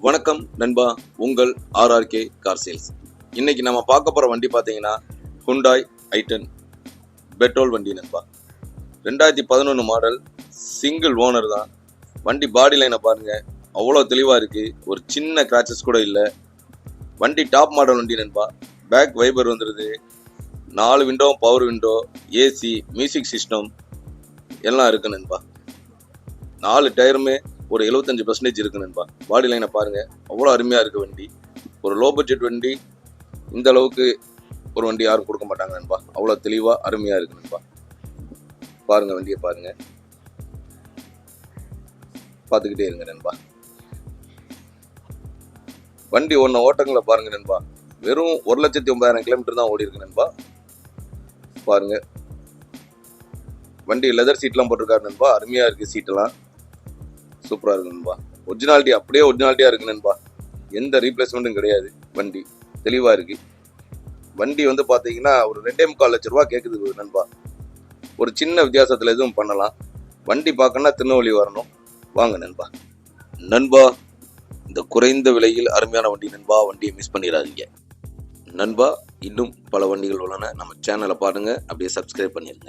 வணக்கம் நண்பா, உங்கள் ஆர்ஆர்கே கார் சேல்ஸ். இன்னைக்கு நம்ம பார்க்க போகிற வண்டி பார்த்தீங்கன்னா ஹுண்டாய் i10 பெட்ரோல் வண்டி நண்பா. 2011 மாடல், சிங்கிள் ஓனர் தான். வண்டி பாடி லைனை பாருங்கள், அவ்வளோ தெளிவாக இருக்குது. ஒரு சின்ன கிராச்சஸ் கூட இல்லை. வண்டி டாப் மாடல் வண்டி நண்பா. பேக் வைபர் வந்துடுது, 4 window power window, AC, music system எல்லாம் இருக்குது நண்பா. 4 டயருமே ஒரு 75% இருக்கு நண்பா. பாடி லைனை பாருங்க, அவ்வளோ அருமையாக இருக்கு வண்டி. ஒரு லோ பட்ஜெட் வண்டி இந்த அளவுக்கு ஒரு வண்டி யாரும் கொடுக்க மாட்டாங்க நண்பா. அவ்வளோ தெளிவாக அருமையாக இருக்கு நண்பா. பாருங்க, வண்டியை பாருங்க, பார்த்துக்கிட்டே இருங்க நண்பா. வண்டி ஒன்று ஓட்டங்களை பாருங்க நண்பா. வெறும் 1,09,000 கிலோமீட்டர் தான் ஓடி இருக்கு நண்பா. பாருங்க, வண்டி லெதர் சீட்லாம் போட்டிருக்காரு நண்பா. அருமையாக இருக்குது, சீட்டெல்லாம் சூப்பராக இருக்கு நண்பா. ஒரிஜினாலிட்டி அப்படியே ஒரிஜினாலிட்டியாக இருக்கு நண்பா. எந்த ரீப்ளேஸ்மெண்ட்டும் கிடையாது. வண்டி தெளிவாக இருக்கு. வண்டி வந்து பார்த்தீங்கன்னா ஒரு 2.25 லட்ச ரூபா கேட்குது நண்பா. ஒரு சின்ன வித்தியாசத்தில் எதுவும் பண்ணலாம். வண்டி பார்க்கணுன்னா திருநெல்வேலி வரணும். வாங்க நண்பா. நண்பா, இந்த குறைந்த விலையில் அருமையான வண்டி நண்பா. வண்டியை மிஸ் பண்ணிடாதீங்க நண்பா. இன்னும் பல வண்டிகள் உள்ளன. நம்ம சேனலை பாருங்க, அப்படியே சப்ஸ்கிரைப் பண்ணிடுங்க.